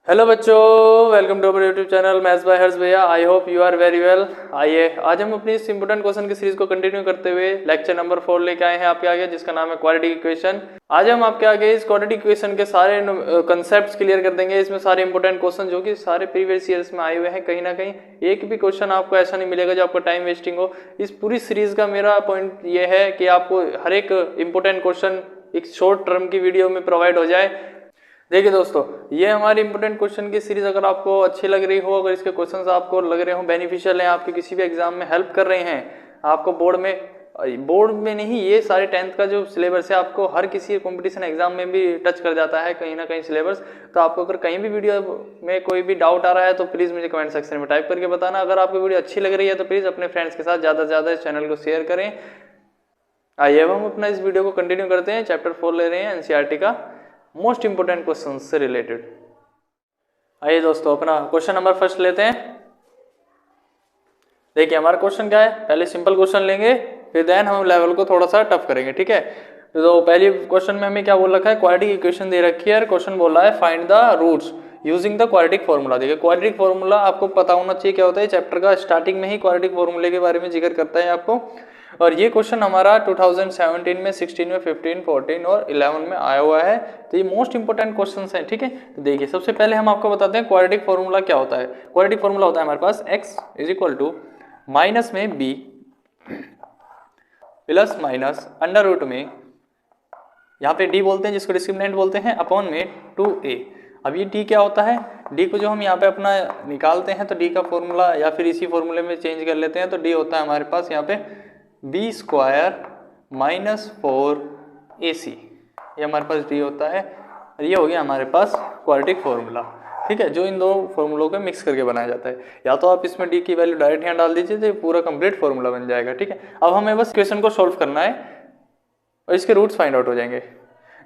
Hello बच्चों, welcome to our YouTube channel maths by Harsh भैया। I hope you are very well. आइए आज हम अपनी इस इंपोर्टेंट क्वेश्चन की सीरीज को कंटिन्यू करते हुए लेक्चर नंबर 4 लेके आए हैं आपके आगे, जिसका नाम है क्वाड्रेटिक इक्वेशन। आज हम आपके आगे इस क्वाड्रेटिक इक्वेशन के सारे कंसेप्ट्स क्लियर कर देंगे। इसमें सारे इंपोर्टेंट क्वेश्चन जो कि सारे प्रीवियस ईयर्स में आए हुए हैं, कहीं ना कहीं एक भी क्वेश्चन आपको ऐसा नहीं मिलेगा जो आपका टाइम वेस्टिंग हो। इस पूरी सीरीज का मेरा पॉइंट ये है कि आपको हर एक इंपोर्टेंट क्वेश्चन एक शॉर्ट टर्म की वीडियो में प्रोवाइड हो जाए। देखिए दोस्तों, ये हमारी इंपोर्टेंट क्वेश्चन की सीरीज अगर आपको अच्छी लग रही हो, अगर इसके क्वेश्चंस आपको लग रहे हो बेनिफिशियल हैं, आपके किसी भी एग्जाम में हेल्प कर रहे हैं, आपको बोर्ड में नहीं, ये सारे 10th का जो सिलेबस है आपको हर किसी कंपटीशन एग्जाम में भी टच कर जाता है कहीं ना कहीं सिलेबस। तो आपको अगर कहीं भी वीडियो में कोई भी डाउट आ रहा है तो प्लीज़ मुझे कमेंट सेक्शन में टाइप करके बताना। अगर आपको वीडियो अच्छी लग रही है तो प्लीज़ अपने फ्रेंड्स के साथ ज़्यादा से ज़्यादा इस चैनल को शेयर करें। आइए अब हम अपना इस वीडियो को कंटिन्यू करते हैं। चैप्टर 4 ले रहे हैं एनसीईआरटी का मोस्ट इंपोर्टेंट क्वेश्चन से रिलेटेड। आइए दोस्तों अपना क्वेश्चन नंबर फर्स्ट लेते हैं। देखिए हमारा क्वेश्चन क्या है, पहले सिंपल क्वेश्चन लेंगे फिर देन हम लेवल को थोड़ा सा टफ करेंगे, ठीक है। तो पहले क्वेश्चन में हमें क्या बोल रखा है, क्वाड्रेटिक इक्वेशन दे रखी है। क्वेश्चन बोल रहा है find the roots using the quadratic formula. देखिए क्वाड्रेटिक फॉर्मूला आपको पता होना चाहिए क्या होता है। चैप्टर का स्टार्टिंग में ही क्वाड्रेटिक फॉर्मूले के बारे में जिक्र करता है आपको। और ये क्वेश्चन हमारा 2017 में, 16 में, 15, 14 और 11 में आया हुआ है। तो ये मोस्ट इंपोर्टेंट क्वेश्चंस हैं, ठीक है। तो देखिए सबसे पहले हम आपको बताते हैं क्वाड्रेटिक फॉर्मूला क्या होता है। क्वाड्रेटिक फॉर्मूला होता है हमारे पास x is equal to minus में b plus minus under root में, यहाँ पे d बोलते हैं जिसको डिस्क्रिमिनेंट बोलते हैं, अपॉन में 2a। अब ये d क्या होता है, d को जो हम यहाँ पे अपना निकालते हैं तो d का फॉर्मूला या फिर इसी फॉर्मूले में चेंज कर लेते हैं तो d होता है हमारे पास यहाँ पे b स्क्वायर माइनस 4ac। ये हमारे पास d होता है और ये हो गया हमारे पास क्वाड्रेटिक फॉर्मूला, ठीक है, जो इन दो फॉर्मूलों को मिक्स करके बनाया जाता है। या तो आप इसमें d की वैल्यू डायरेक्ट यहाँ डाल दीजिए तो ये पूरा कंप्लीट फॉर्मूला बन जाएगा, ठीक है। अब हमें बस इक्वेशन को सोल्व करना है और इसके रूट्स फाइंड आउट हो जाएंगे।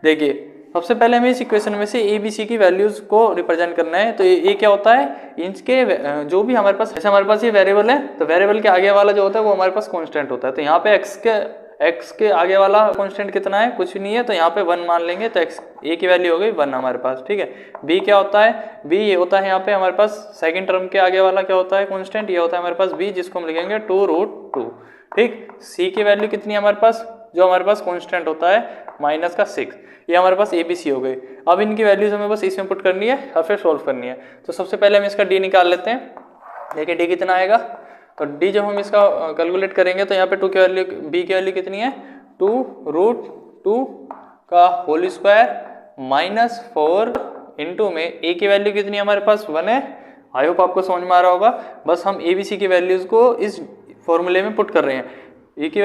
देखिए सबसे पहले हमें इस इक्वेशन में से ए बी सी की वैल्यूज को रिप्रेजेंट करना है। तो ये क्या होता है, इनके जो भी हमारे पास, जैसे हमारे पास ये वेरिएबल है तो वेरिएबल के आगे वाला जो होता है वो हमारे पास कांस्टेंट होता है। तो यहाँ पे x के आगे वाला कांस्टेंट कितना है, कुछ नहीं है, तो यहाँ पे 1 मान लेंगे। तो x a की वैल्यू हो गई 1 हमारे पास, ठीक है। b क्या होता है, b ये होता है यहाँ पे हमारे पास सेकंड टर्म के आगे वाला क्या होता है कांस्टेंट, ये होता है हमारे पास b, जिसको हम लिखेंगे 2√2, ठीक। c की वैल्यू कितनी है हमारे पास, जो हमारे पास कांस्टेंट होता है माइनस का 6। ये हमारे पास ABC हो गई। अब इनकी वैल्यूज हमें बस इसमें पुट करनी है और फिर सॉल्व करनी है। तो सबसे पहले हम इसका d निकाल लेते हैं। देखिए d कितना आएगा, तो d जब हम इसका कैलकुलेट करेंगे तो यहाँ पे 2 की वैल्यू, b की वैल्यू कितनी है, 2√2 का होल स्क्वायर माइनस 4 इंटू में a की वैल्यू कितनी है हमारे पास 1 है। आई होप आपको समझ में आ रहा होगा। बस हम ABC की वैल्यूज को इस फॉर्मूले में पुट कर रहे हैं। a की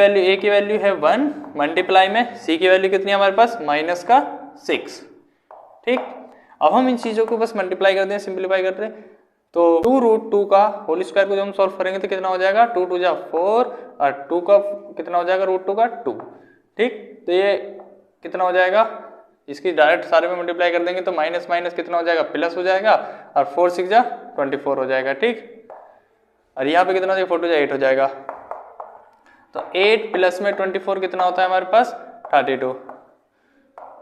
वैल्यू है 1 मल्टीप्लाई में c की वैल्यू कितनी है हमारे पास माइनस का 6, ठीक। अब हम इन चीज़ों को बस मल्टीप्लाई करते हैं, सिंप्लीफाई करते हैं। तो 2√2 का होल स्क्वायर को जब हम सॉल्व करेंगे तो कितना हो जाएगा, 2 2 जा 4 और 2 का कितना हो जाएगा, √2 का 2, ठीक। तो ये कितना हो जाएगा, इसकी डायरेक्ट सारे में मल्टीप्लाई कर देंगे तो माइनस माइनस कितना हो जाएगा, प्लस हो जाएगा और 4 6 जा 24 हो जाएगा, ठीक। और यहाँ पे कितना हो जाएगा, 4 2 जा 8 हो जाएगा। तो 8 प्लस में 24 कितना होता है हमारे पास 32।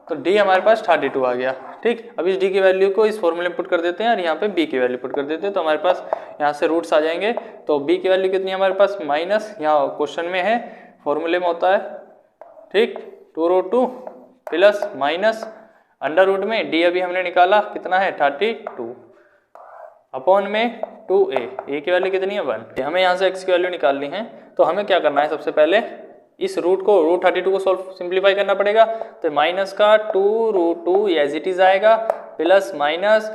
तो d हमारे पास 32 आ गया, ठीक। अब इस d की वैल्यू को इस फॉर्मूले में पुट कर देते हैं और यहाँ पे b की वैल्यू पुट कर देते हैं। तो हमारे पास यहाँ से रूट्स आ जाएंगे। तो b की वैल्यू कितनी है हमारे पास माइनस, यहाँ क्वेश्चन में है, फॉर्मूले में होता है, ठीक, 2√2 प्लस माइनस अंडर रूट में d अभी हमने निकाला कितना है 32 अपॉन में 2a की वैल्यू कितनी है 1। हमें यहाँ से x की वैल्यू निकालनी है। तो हमें क्या करना है, सबसे पहले इस रूट को √32 को सॉल्व सिंप्लीफाई करना पड़ेगा। तो माइनस का 2√2 एज इट इज आएगा प्लस माइनस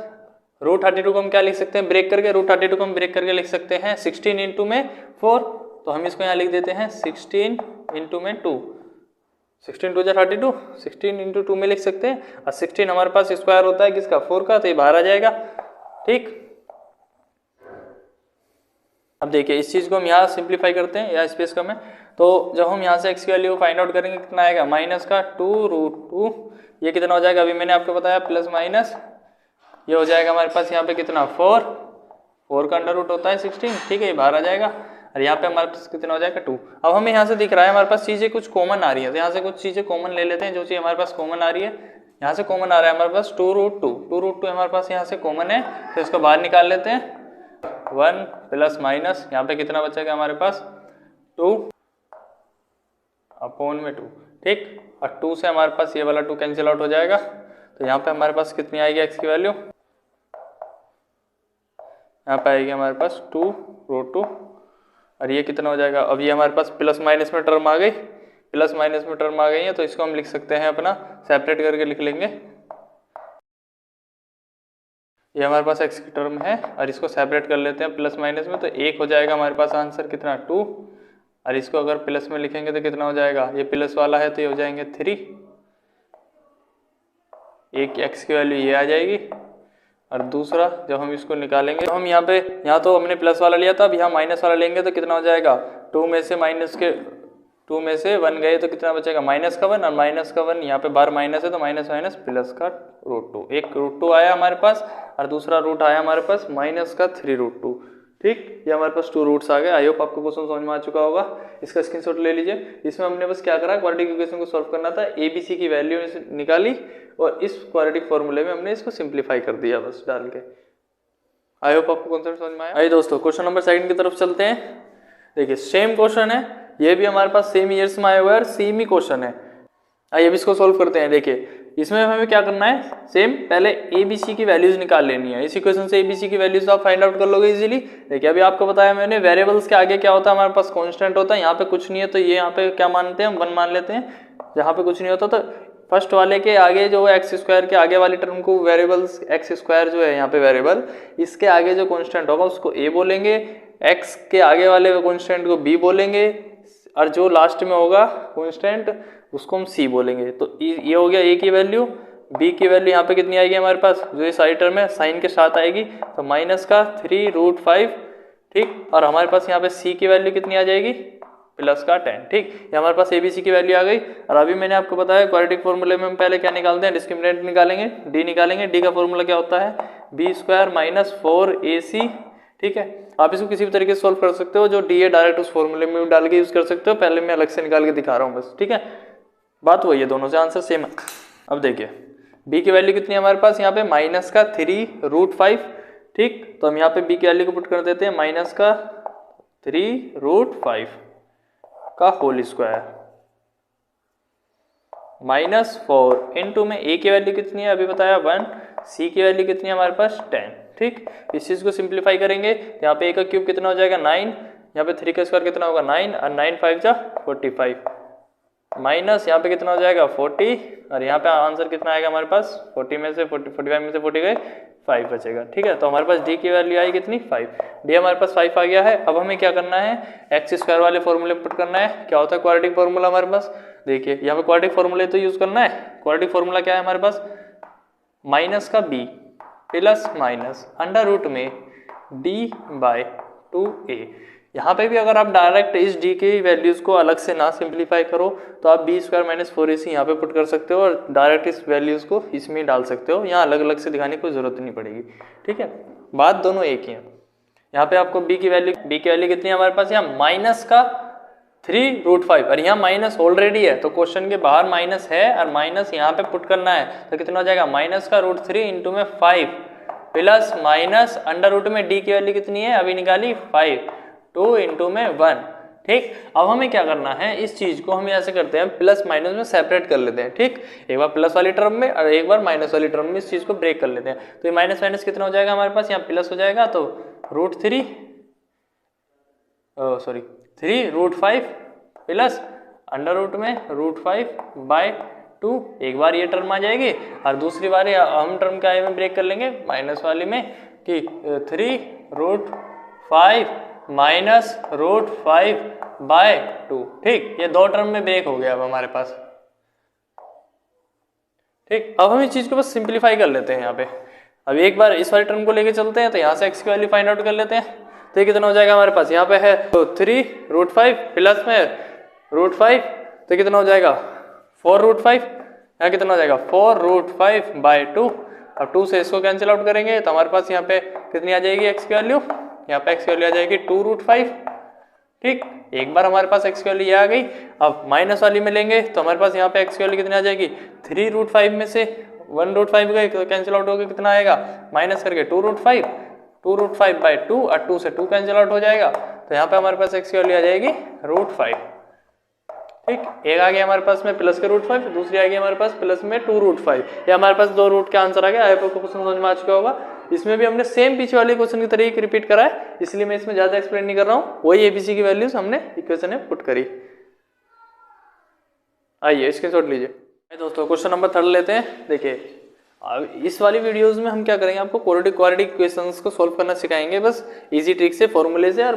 √32 को हम क्या लिख सकते हैं, ब्रेक करके, √32 को हम ब्रेक करके लिख सकते हैं 16 इंटू में 4। तो हम इसको यहाँ लिख देते हैं 16 इंटू में 2, 16 2 जा 32, 16 इंटू 2 में लिख सकते हैं। और 16 हमारे पास स्क्वायर होता है किसका, 4 का, तो ये बाहर आ जाएगा, ठीक। अब देखिए इस चीज़ को हम यहाँ सिंप्लीफाई करते हैं, या स्पेस कम है। तो जब हम यहाँ से x की वैल्यू फाइंड आउट करेंगे कितना आएगा, माइनस का 2√2, ये कितना हो जाएगा, अभी मैंने आपको बताया प्लस माइनस, ये हो जाएगा हमारे पास यहाँ पे कितना 4 का अंडर रूट होता है 16, ठीक है, ये बाहर आ जाएगा। और यहाँ पे हमारे पास कितना हो जाएगा 2। अब हमें यहाँ से दिख रहा है हमारे पास चीज़ें कुछ कॉमन आ रही है, तो यहाँ से कुछ चीज़ें कॉमन ले लेते हैं। जो चीज़ हमारे पास कॉमन आ रही है यहाँ से कॉमन आ रहा है हमारे पास 2√2, 2√2 हमारे पास यहाँ से कॉमन है, तो इसको बाहर निकाल लेते हैं। 1 प्लस माइनस यहाँ पे कितना बचेगा हमारे पास 2/2, ठीक। और 2 से हमारे पास ये वाला 2 कैंसिल आउट हो जाएगा, तो यहाँ पे हमारे पास कितनी आएगी x की वैल्यू, यहाँ पे आएगी हमारे पास 2√2, और ये कितना हो जाएगा, अब ये हमारे पास प्लस माइनस में टर्म आ गई, प्लस माइनस में टर्म आ गई है, तो इसको हम लिख सकते हैं अपना सेपरेट करके लिख लेंगे। ये हमारे पास x की टर्म है और इसको सेपरेट कर लेते हैं प्लस माइनस में, तो 1 हो जाएगा हमारे पास आंसर कितना 2, और इसको अगर प्लस में लिखेंगे तो कितना हो जाएगा, ये प्लस वाला है तो ये हो जाएंगे 3, एक x की वैल्यू ये आ जाएगी, और दूसरा जब हम इसको निकालेंगे तो हम यहाँ तो हमने प्लस वाला लिया था, अब यहाँ माइनस वाला लेंगे तो कितना हो जाएगा, 2 में से 1 गए तो कितना बचेगा -1, और -1 यहाँ पे बाहर माइनस है तो माइनस माइनस प्लस का √2, एक √2 आया हमारे पास और दूसरा रूट आया हमारे पास माइनस का 3√2, ठीक। ये हमारे पास 2 रूट्स आ गए। आई होप आपको क्वेश्चन समझ में आ चुका होगा, इसका स्क्रीनशॉट ले लीजिए। इसमें हमने बस क्या करा, क्वाड्रेटिक इक्वेशन को सॉल्व करना था, ABC की वैल्यू निकाली और इस क्वाड्रेटिक फॉर्मूले में हमने इसको सिंप्लीफाई कर दिया बस डाल के। आई होप आपको कॉन्सेप्ट समझ में आया। आइए दोस्तों क्वेश्चन नंबर 2 की तरफ चलते हैं। देखिए सेम क्वेश्चन है, ये भी हमारे पास सेम ईयर्स में आया हुआ है और सेम ही क्वेश्चन है। आइए अब इसको सॉल्व करते हैं। देखिए इसमें हमें क्या करना है, सेम पहले ABC की वैल्यूज निकाल लेनी है। इस इक्वेशन से ABC की वैल्यूज आप फाइंड आउट कर लोगे इजीली। देखिए अभी आपको बताया मैंने, वेरिएबल्स के आगे क्या होता है हमारे पास, कांस्टेंट होता है। यहाँ पे कुछ नहीं है तो ये यहाँ पे क्या मानते हैं हम 1 मान लेते हैं। जहाँ पे कुछ नहीं होता तो फर्स्ट वाले के आगे जो x² के आगे वाली टर्म को वेरिएबल्स x² जो है यहाँ पे वेरिएबल, इसके आगे जो कांस्टेंट होगा उसको a बोलेंगे, x के आगे वाले कांस्टेंट को b बोलेंगे, और जो लास्ट में होगा कांस्टेंट उसको हम c बोलेंगे। तो ये हो गया a की वैल्यू। b की वैल्यू यहाँ पे कितनी आएगी हमारे पास, जो ये सारी टर्म है साइन के साथ आएगी, तो -3√5, ठीक। और हमारे पास यहाँ पे c की वैल्यू कितनी आ जाएगी, +10, ठीक। ये हमारे पास ABC की वैल्यू आ गई। और अभी मैंने आपको बताया क्वाड्रेटिक फॉर्मूले में हम पहले क्या निकालते हैं, डिस्क्रिमिनेंट निकालेंगे, d निकालेंगे। d का फॉर्मूला क्या होता है, b² - 4ac, ठीक है। आप इसको किसी भी तरीके से सोल्व कर सकते हो, जो d है डायरेक्ट उस फॉर्मूले में डाल के यूज कर सकते हो। पहले मैं अलग से निकाल के दिखा रहा हूँ बस, ठीक है। बात वही है, दोनों से आंसर सेम है। अब देखिए b की वैल्यू कितनी है हमारे पास, यहाँ पे -3√5, ठीक। तो हम यहाँ पे b की वैल्यू को पुट कर देते हैं, -3√5 का होल स्क्वायर -4 इंटू में a की वैल्यू कितनी है अभी बताया 1, c की वैल्यू कितनी है हमारे पास 10, ठीक। इस चीज को सिंप्लीफाई करेंगे, यहाँ पे a का क्यूब कितना हो जाएगा 9, यहाँ पे 3 का स्क्वायर कितना होगा 9, और 9 5 जा 45, माइनस यहाँ पे कितना हो जाएगा 40, और यहाँ पे आंसर कितना आएगा हमारे पास 45 में से 40 गए 5 बचेगा, ठीक है। तो हमारे पास d की वैल्यू आई कितनी 5, d हमारे पास 5 आ गया है। अब हमें क्या करना है, x² वाले फॉर्मूले पुट करना है। क्या होता है क्वाड्रेटिक फॉर्मूला हमारे पास, देखिए यहाँ पे क्वाड्रेटिक फॉर्मूले तो यूज करना है। क्वाड्रेटिक फॉर्मूला क्या है हमारे पास, माइनस का b plus minus under root में d/2a। यहाँ पे भी अगर आप डायरेक्ट इस d की वैल्यूज को अलग से ना सिंप्लीफाई करो तो आप b² - 4ac यहाँ पे पुट कर सकते हो और डायरेक्ट इस वैल्यूज को इसमें डाल सकते हो। यहाँ अलग अलग से दिखाने की कोई जरूरत नहीं पड़ेगी, ठीक है। बात दोनों एक ही है। यहाँ पे आपको b की वैल्यू कितनी है हमारे पास, यहाँ -3√5, और यहाँ माइनस ऑलरेडी है तो क्वेश्चन के बाहर माइनस है और माइनस यहाँ पे पुट करना है, तो कितना हो जाएगा -√3 इंटू में 5 प्लस माइनस अंडर रूट में d की वैल्यू कितनी है अभी निकाली 5, 2 इंटू में 1, ठीक। अब हमें क्या करना है, इस चीज को हम ऐसे करते हैं प्लस माइनस में सेपरेट कर लेते हैं, ठीक। एक बार प्लस वाली टर्म में और एक बार माइनस वाली टर्म में इस चीज को ब्रेक कर लेते हैं। तो ये माइनस माइनस कितना हो जाएगा हमारे पास, यहाँ प्लस हो जाएगा तो √3 प्लस अंडर रूट में √5/2। एक बार ये टर्म आ जाएगी और दूसरी बार हम टर्म का में ब्रेक कर लेंगे माइनस वाली में कि 3√5 माइनस √5/2, ठीक। ये दो टर्म में ब्रेक हो गया अब हमारे पास, ठीक। अब हम इस चीज को बस सिंप्लीफाई कर लेते हैं यहाँ पे। अब एक बार इस वाली टर्म को लेके चलते हैं, तो यहाँ से x की वैल्यू फाइंड आउट कर लेते हैं। तो ये कितना हो जाएगा हमारे पास, यहाँ पे है तो 3√5 प्लस में √5, तो कितना हो जाएगा 4√5, यहाँ कितना हो जाएगा 4√5/2। अब 2 से इसको कैंसिल आउट करेंगे तो हमारे पास यहाँ पे कितनी आ जाएगी x की वैल्यू, यहाँ पे x की वैल्यू आ जाएगी 2√5, ठीक। एक बार हमारे पास x की वैल्यू आ गई। अब माइनस वाली में लेंगे तो हमारे पास यहाँ पे x की वैल्यू कितनी आ जाएगी 3√5 में से 1√5 का कैंसिल आउट होकर कितना आएगा, माइनस करके 2√5, 2√5/2 और 2 से 2 कैंसिल आउट हो जाएगा, तो यहाँ पे हमारे पास x की वैल्यू आ जाएगी √5। ठीक, एक आ गया हमारे पास में प्लस के √5, दूसरी आ गई हमारे पास प्लस में 2√5। ये हमारे पास 2 रूट का आंसर आ गया। आपको क्वेश्चन समझ में आ चुका होगा। इसमें भी हमने सेम पीछे वाले क्वेश्चन की तरीके रिपीट करा है, इसलिए मैं इसमें ज्यादा एक्सप्लेन नहीं कर रहा हूँ। वही एबीसी की वैल्यूज हमने इक्वेशन में पुट करी। आइए स्क्रीनशॉट लीजिए। दोस्तों क्वेश्चन नंबर 3 लेते हैं। देखिए अब इस वाली वीडियोस में हम क्या करेंगे, आपको क्वाड्रेटिक इक्वेशंस को सॉल्व करना सिखाएंगे, बस इजी ट्रिक से, फॉर्मूले से और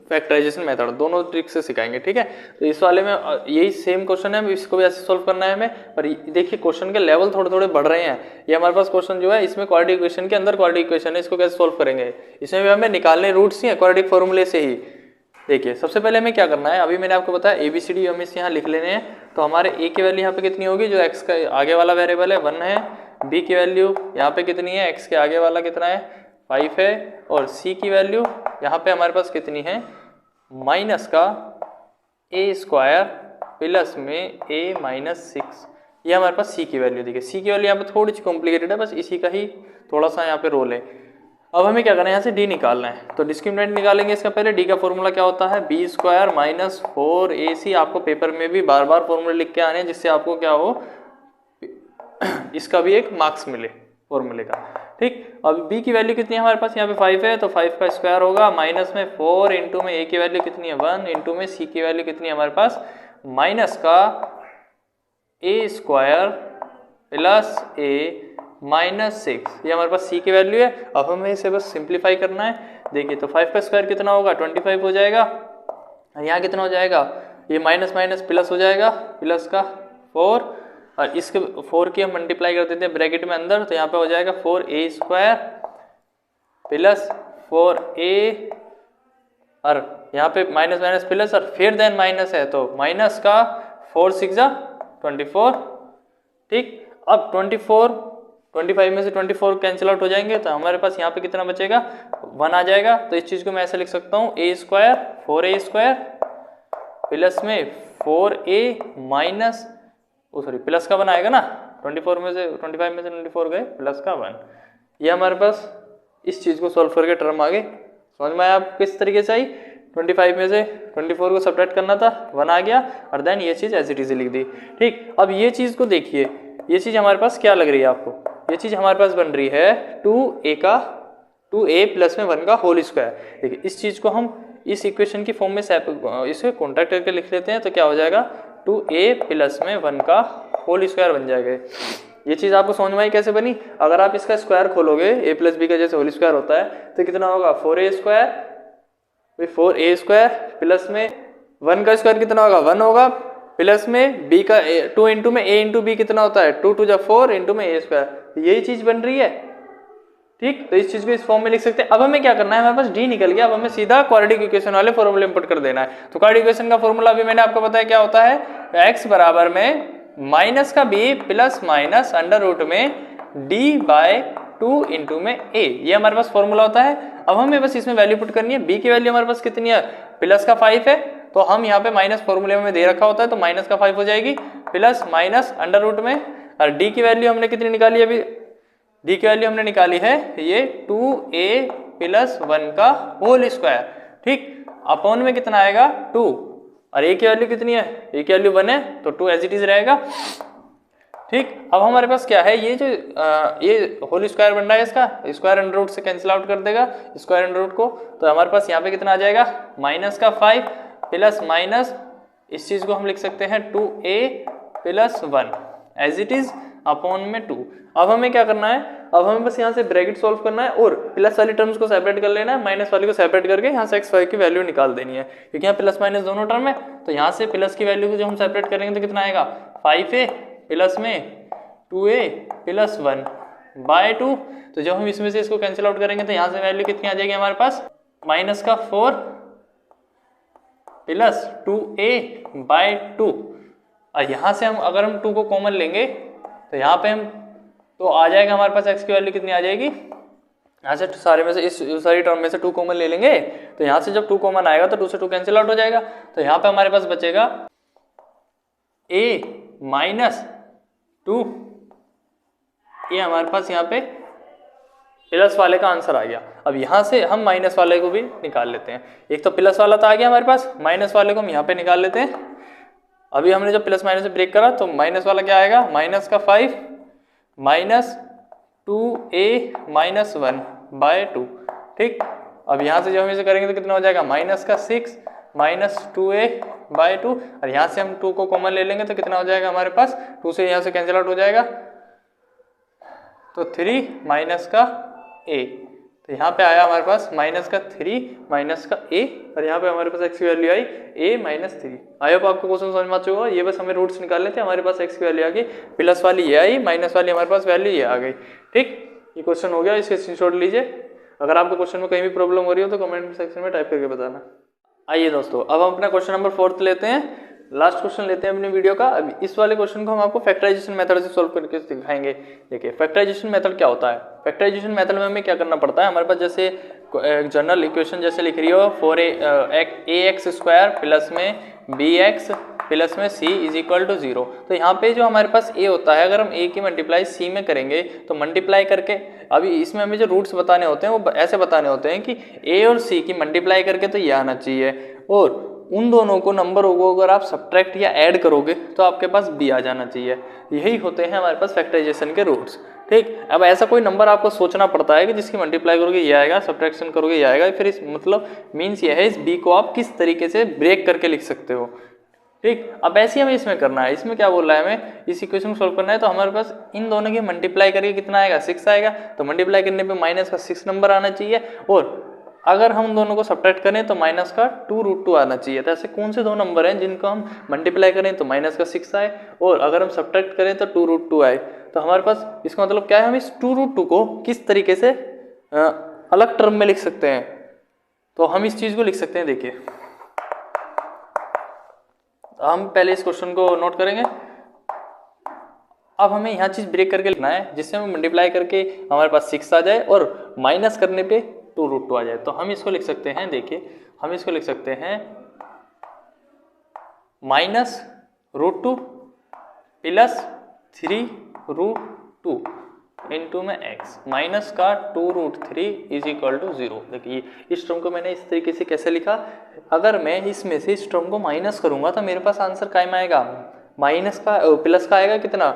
फैक्टराइजेशन मेथड दोनों ट्रिक से सिखाएंगे। ठीक है, तो इस वाले में यही सेम क्वेश्चन है, इसको भी ऐसे सॉल्व करना है हमें। पर देखिए क्वेश्चन के लेवल थोड़े थोड़े बढ़ रहे हैं। ये हमारे पास क्वेश्चन जो है इसमें क्वाड्रेटिक इक्वेशन के अंदर क्वाड्रेटिक इक्वेशन है, इसको कैसे सॉल्व करेंगे, इसमें भी हमें निकालने रूट्स ही है क्वाड्रेटिक फॉर्मूले से ही। देखिए सबसे पहले हमें क्या करना है, अभी मैंने आपको बताया ABCD हमें इसे यहाँ लिख लेने हैं। तो हमारे A की वैल्यू यहाँ पे कितनी होगी, जो x का आगे वाला वेरिएबल है 1 है, B की वैल्यू यहाँ पे कितनी है, x के आगे वाला कितना है 5 है, और C की वैल्यू यहाँ पे हमारे पास कितनी है माइनस का a² प्लस में a-6। ये हमारे पास C की वैल्यू। देखिए C की वैल्यू यहाँ पे थोड़ी सी कॉम्प्लिकेटेड है, बस इसी का ही थोड़ा सा यहाँ पे रोल है। अब हमें क्या करना है, यहाँ से D निकालना है, तो डिस्क्रिमिनेंट निकालेंगे। इसका पहले D का फॉर्मूला क्या होता है, b² माइनस 4ac। आपको पेपर में भी बार बार फॉर्मूले लिख के आने हैं, जिससे आपको क्या हो, इसका भी एक मार्क्स मिले फॉर्मूले का। ठीक, अब b की वैल्यू कितनी है हमारे पास, यहाँ पे 5 है, तो 5 का स्क्वायर होगा माइनस में 4 इंटू में a की वैल्यू कितनी है 1 इंटू में c की वैल्यू कितनी है हमारे पास माइनस का a² प्लस a-6। ये हमारे पास c की वैल्यू है। अब हमें इसे बस सिंप्लीफाई करना है। देखिए तो 5 का स्क्वायर कितना होगा 25 हो जाएगा, यहाँ कितना हो जाएगा, ये माइनस माइनस प्लस हो जाएगा, प्लस का 4, और इसके 4 की हम मल्टीप्लाई कर देते हैं ब्रैकेट में अंदर, तो यहाँ पे हो जाएगा 4a² प्लस 4a, और यहाँ पे माइनस माइनस प्लस और फिर देन माइनस है, तो माइनस का 4 6 24। ठीक, अब 25 में से 24 कैंसिल आउट हो जाएंगे, तो हमारे पास यहाँ पे कितना बचेगा 1 आ जाएगा। तो इस चीज को मैं ऐसे लिख सकता हूँ a² 4a² प्लस में 4a माइनस सॉरी प्लस का 1 आएगा ना, 25 में से 24 गए प्लस का 1। ये हमारे पास इस चीज को सॉल्व करके टर्म आ गए। समझ में आया आप किस तरीके से आई, 25 में से 24 को सब्ट्रैक्ट करना था, 1 आ गया, और देन ये चीज एज इट इज लिख दी। ठीक, अब ये चीज को देखिए, ये चीज हमारे पास क्या लग रही है आपको, ये चीज हमारे पास बन रही है 2a प्लस में 1 का होल स्क्वायर। देखिए इस चीज को हम इस इक्वेशन की फॉर्म में इसे कॉन्ट्रैक्ट करके लिख लेते हैं, तो क्या हो जाएगा 2a प्लस में 1 का होल स्क्वायर बन जाएगा। ये चीज आपको समझ में आई कैसे बनी। अगर आप इसका स्क्वायर खोलोगे a प्लस b का जैसे होल स्क्वायर होता है, तो कितना होगा 4a² प्लस में 1 का स्क्वायर कितना होगा 1 होगा, प्लस में b का 2 इंटू में a इंटू b कितना होता है 2 2 4 इंटू में a²। यही चीज बन रही है। ठीक, तो इस चीज को इस फॉर्म में लिख सकते हैं। अब हमें क्या करना है, हमारे पास d निकल गया, अब हमें सीधा क्वाड्रेटिक इक्वेशन वाले फॉर्मूले इंपुट कर देना है। तो क्वाड्रेटिक इक्वेशन का फॉर्मूला अभी मैंने आपको बताया क्या होता है, x बराबर में माइनस का b plus minus under root में d/2 इंटू में a। ये हमारे पास फॉर्मूला होता है। अब हमें बस इसमें वैल्यू पुट करनी है। b की वैल्यू हमारे पास कितनी है प्लस का 5 है, तो हम यहाँ पे माइनस फॉर्मूले में दे रखा होता है, तो माइनस का 5 हो जाएगी, प्लस माइनस अंडर रूट में, और d की वैल्यू हमने कितनी निकाली है, अभी d की वैल्यू हमने निकाली है ये 2a प्लस 1 का होल स्क्वायर। ठीक, अपॉन में कितना आएगा 2, और a की वैल्यू कितनी है, a की वैल्यू 1 है, तो 2 एज इट इज रहेगा। ठीक, अब हमारे पास क्या है, ये जो ये होल स्क्वायर बन रहा है, इसका स्क्वायर अंडर रूट से कैंसिल आउट कर देगा स्क्वायर अंडर रूट को, तो हमारे पास यहाँ पे कितना आ जाएगा माइनस का 5 प्लस माइनस, इस चीज को हम लिख सकते हैं 2a plus 1 as it is upon में 2। अब हमें क्या करना है, अब हमें बस यहाँ से ब्रैकेट सॉल्व करना है, और प्लस वाली टर्म्स को सेपरेट कर लेना है, माइनस वाली को सेपरेट करके यहाँ से x5 की वैल्यू निकाल देनी है, क्योंकि यहाँ प्लस माइनस दोनों टर्म है। तो यहाँ से प्लस की वैल्यू को जो हम सेपरेट करेंगे तो कितना आएगा 5a प्लस में 2a प्लस 1/2। तो जब हम इसमें से इसको कैंसिल आउट करेंगे तो यहाँ से वैल्यू कितनी आ जाएगी हमारे पास माइनस का 4 प्लस 2a/2। और यहाँ से हम अगर हम 2 को कॉमन लेंगे तो यहाँ पे हम तो आ जाएगा हमारे पास x की वैल्यू कितनी आ जाएगी, यहाँ से सारे में से इस सारी टर्म में से 2 कॉमन ले लेंगे, तो यहाँ से जब 2 कॉमन आएगा तो 2 से 2 कैंसिल आउट हो जाएगा। तो यहाँ पे हमारे पास बचेगा a माइनस 2 ये हमारे पास यहाँ पे प्लस वाले का आंसर आ गया। अब यहाँ से हम माइनस वाले को भी निकाल लेते हैं। एक तो प्लस वाला तो आ गया हमारे पास, माइनस वाले को हम यहाँ पे निकाल लेते हैं। अभी हमने जब प्लस माइनस से ब्रेक करा तो माइनस वाला क्या आएगा, माइनस का 5 माइनस 2a माइनस 1/2। ठीक, अब यहाँ से जब हम इसे करेंगे तो कितना हो जाएगा, माइनस का 6 माइनस 2a/2, और यहाँ से हम 2 को कॉमन ले लेंगे तो कितना हो जाएगा हमारे पास, 2 से यहाँ से कैंसिल आउट हो जाएगा तो 3 माइनस का a। तो यहाँ पे आया हमारे पास माइनस का 3 माइनस का a, और यहाँ पे हमारे पास x की value I a minus 3। I hope आपको क्वेश्चन समझ में आ चुका होगा। ये बस हमें रूट्स निकालने थे, हमारे पास x की वैल्यू आ गई, प्लस वाली ये आई, माइनस वाली हमारे पास वैल्यू ये आ गई। ठीक, ये क्वेश्चन हो गया, इसके स्क्रीनशॉट लीजिए। अगर आपको क्वेश्चन में कहीं भी प्रॉब्लम हो रही हो तो कमेंट सेक्शन में टाइप करके बताना। आइए दोस्तों, अब हम अपना क्वेश्चन नंबर 4 लेते हैं, लास्ट क्वेश्चन लेते हैं अपनी वीडियो का। अब इस वाले क्वेश्चन को हम आपको फैक्टराइजेशन मेथड से सॉल्व करके दिखाएंगे। देखिए फैक्टराइजेशन मेथड क्या होता है। फैक्टराइजेशन मेथड में हमें क्या करना पड़ता है, हमारे पास जैसे जनरल इक्वेशन जैसे लिख रही हो 4ax² प्लस में bx प्लस में c इज इक्वल टू 0। तो यहाँ पे जो हमारे पास a होता है, अगर हम a की मल्टीप्लाई c में करेंगे तो मल्टीप्लाई करके, अभी इसमें हमें जो रूट्स बताने होते हैं वो ऐसे बताने होते हैं कि a और c की मल्टीप्लाई करके तो ये आना चाहिए, और उन दोनों को नंबरों को अगर आप सब्ट्रैक्ट या ऐड करोगे तो आपके पास b आ जाना चाहिए। यही होते हैं हमारे पास फैक्टराइजेशन के रूट्स। ठीक, अब ऐसा कोई नंबर आपको सोचना पड़ता है कि जिसकी मल्टीप्लाई करोगे ये आएगा, सब्ट्रैक्शन करोगे ये आएगा, फिर इस मतलब मीन्स ये है इस b को आप किस तरीके से ब्रेक करके लिख सकते हो। ठीक, अब ऐसे ही हमें इसमें करना है। इसमें क्या बोल रहा है, हमें इस इक्वेशन को सोल्व करना है, तो हमारे पास इन दोनों की मल्टीप्लाई करके कितना आएगा, 6 आएगा। तो मल्टीप्लाई करने पे माइनस का 6 नंबर आना चाहिए, और अगर हम दोनों को सब्ट्रैक्ट करें तो माइनस का 2√2 आना चाहिए। तो ऐसे कौन से दो नंबर हैं जिनको हम मल्टीप्लाई करें तो माइनस का 6 आए, और अगर हम सब्ट्रैक्ट करें तो 2√2 आए। तो हमारे पास इसका मतलब क्या है, हम इस 2√2 को किस तरीके से अलग टर्म में लिख सकते हैं। तो हम इस चीज़ को लिख सकते हैं, देखिए हम पहले इस क्वेश्चन को नोट करेंगे। अब हमें यहाँ चीज़ ब्रेक करके लिखना है जिससे हमें मल्टीप्लाई करके हमारे पास 6 आ जाए और माइनस करने पे 2√2 आ जाए। तो हम इसको लिख सकते हैं, देखिए हम इसको लिख सकते हैं -√2 प्लस 3√2 इंटू में x माइनस का 2√3 इज इक्वल टू 0। देखिए इस टर्म को मैंने इस तरीके से कैसे लिखा, अगर मैं इसमें से इस टर्म को माइनस करूंगा तो मेरे पास आंसर काय में आएगा, माइनस का प्लस का आएगा कितना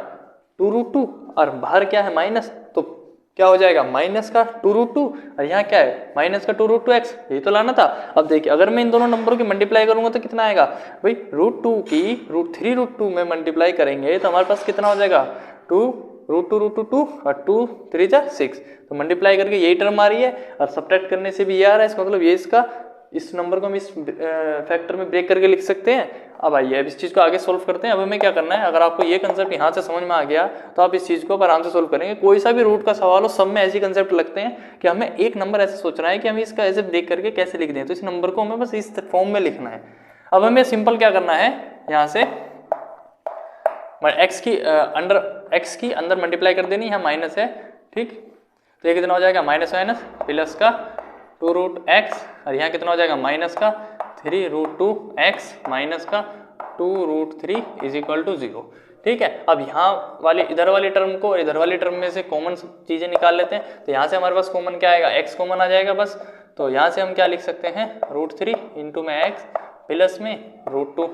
2√2, और बाहर क्या है माइनस, तो क्या हो जाएगा माइनस का 2√2, और यहाँ क्या है माइनस का 2√2x, यही तो लाना था। अब देखिए अगर मैं इन दोनों नंबरों की मल्टीप्लाई करूंगा तो कितना आएगा भाई, √2 की √3√2 में मल्टीप्लाई करेंगे तो हमारे पास कितना हो जाएगा 2√2 और 2 3 जा 6। तो मल्टीप्लाई करके यही टर्म आ रही है, और सब्ट्रैक्ट करने से भी ये आ रहा है। इसका मतलब ये इसका इस नंबर को हम इस फैक्टर में ब्रेक करके लिख सकते हैं। अब आइए अब इस चीज़ को आगे सोल्व करते हैं। अब हमें क्या करना है, अगर आपको ये कंसेप्ट यहाँ से समझ में आ गया तो आप इस चीज़ को आराम से सोल्व करेंगे। कोई सा भी रूट का सवाल हो, सब में ऐसे कंसेप्ट लगते हैं कि हमें एक नंबर ऐसे सोचना है कि हमें इसका ऐसे ब्रेक करके कैसे लिख दें, तो इस नंबर को हमें बस इस फॉर्म में लिखना है। अब हमें सिंपल क्या करना है, यहाँ से x की अंदर मल्टीप्लाई कर देनी, यहाँ माइनस है। ठीक, तो ये कितना हो जाएगा माइनस माइनस प्लस का 2√x, और यहाँ कितना हो जाएगा माइनस का 3√2x माइनस का 2√3 इज इक्वल टू 0। ठीक है, अब यहाँ वाली इधर वाली टर्म को और इधर वाली टर्म में से कॉमन चीज़ें निकाल लेते हैं। तो यहाँ से हमारे पास कॉमन क्या आएगा, x कॉमन आ जाएगा बस। तो यहाँ से हम क्या लिख सकते हैं √3 इंटू में x प्लस में √2।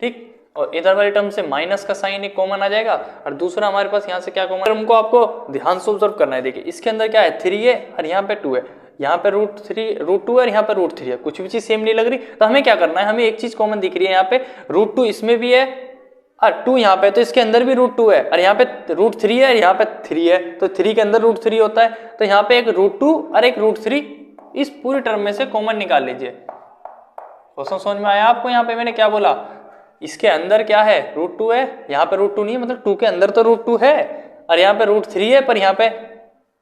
ठीक, और इधर वाली टर्म से माइनस का साइन एक कॉमन आ जाएगा, और दूसरा हमारे पास यहाँ से क्या कॉमन, टर्म को आपको ध्यान से ऑब्जर्व करना है। देखिए इसके अंदर क्या है 3 है और यहाँ पे 2 है, यहाँ पे √2 है और यहाँ पे √3 है, कुछ भी चीज सेम नहीं लग रही। तो हमें क्या करना है, हमें एक चीज कॉमन दिख रही है, यहाँ पे √2 इसमें भी है और 2 यहाँ पे, तो इसके अंदर भी √2 है, और यहाँ पे √3 है और यहाँ पे 3 है, तो 3 के अंदर √3 होता है। तो यहाँ पे एक √2 और एक √3 इस पूरी टर्म में से कॉमन निकाल लीजिए। क्वेश्चन समझ में आया आपको? यहाँ पे मैंने क्या बोला, इसके अंदर क्या है √2 है, यहाँ पे √2 नहीं है, मतलब 2 के अंदर तो √2 है, और यहाँ पे √3 है पर यहाँ पे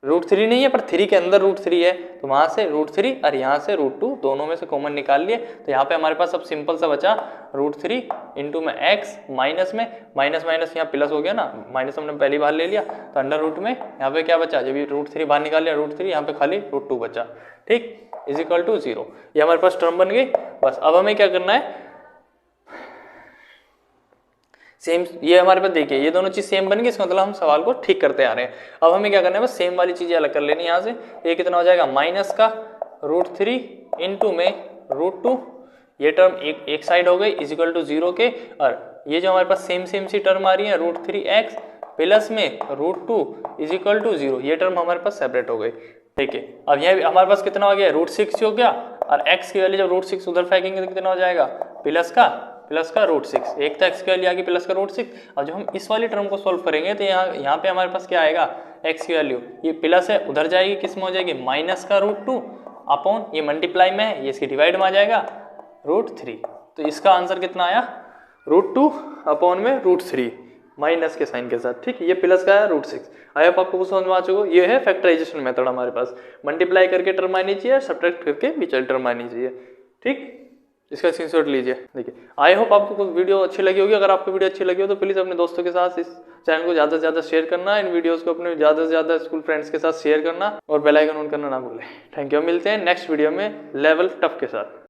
√3 नहीं है, पर 3 के अंदर √3 है। तो वहां से √3 और यहाँ से √2 दोनों में से कॉमन निकाल लिए। तो यहाँ पे हमारे पास अब सिंपल सा बचा √3 इंटू में x माइनस में माइनस माइनस यहाँ प्लस हो गया ना, माइनस हमने पहली बार ले लिया, तो अंडर रूट में यहाँ पे क्या बचा, जब ये √3 बाहर निकाल लिया √3, यहाँ पे खाली √2 बचा। ठीक, इज इक्वल टू 0। ये हमारे पास टर्म बन गई। बस अब हमें क्या करना है, सेम, ये हमारे पास देखिए ये दोनों चीज सेम बन गई, इसका मतलब हम सवाल को ठीक करते आ रहे हैं। अब हमें क्या करना है, बस सेम वाली चीजें अलग कर लेनी है यहाँ से। ये कितना हो जाएगा माइनस का √3 इंटू में √2, ये टर्म एक साइड हो गई इज इक्वल टू 0 के, और ये जो हमारे पास सेम सी टर्म आ रही है √3x प्लस में √2 इज इक्वल टू 0, ये टर्म हमारे पास सेपरेट हो गई। ठीक है, अब यहाँ हमारे पास कितना हो गया √6 हो गया, और x की वैल्यू जब √6 उधर फेंकेंगे तो कितना हो जाएगा प्लस का √6, एक तो x की वैल्यू आ गई प्लस का √6। अब जब हम इस वाली टर्म को सॉल्व करेंगे तो यहाँ पे हमारे पास क्या आएगा, x की वैल्यू ये प्लस है उधर जाएगी, किस में हो जाएगी माइनस का √2 अपॉन ये मल्टीप्लाई में है, ये इसकी डिवाइड में आ जाएगा √3। तो इसका आंसर कितना आया √2 अपॉन में √3 माइनस के साइन के साथ। ठीक है, ये प्लस का है √6। आई होप आपको कुछ समझ में आ चुका। ये है फैक्टराइजेशन मेथड हमारे पास, मल्टीप्लाई करके टर्म आनी चाहिए, सब्ट्रैक्ट करके बीच वाली टर्म आनी चाहिए। ठीक, इसका स्क्रीनशॉट लीजिए। देखिए आई होप आपको वीडियो अच्छी लगी होगी। अगर आपको वीडियो अच्छी लगी हो तो प्लीज़ अपने दोस्तों के साथ इस चैनल को ज़्यादा से ज़्यादा शेयर करना, इन वीडियोस को अपने ज़्यादा से ज़्यादा स्कूल फ्रेंड्स के साथ शेयर करना और बेल आइकन ऑन करना ना भूलें। थैंक यू, मिलते हैं नेक्स्ट वीडियो में लेवल टफ के साथ।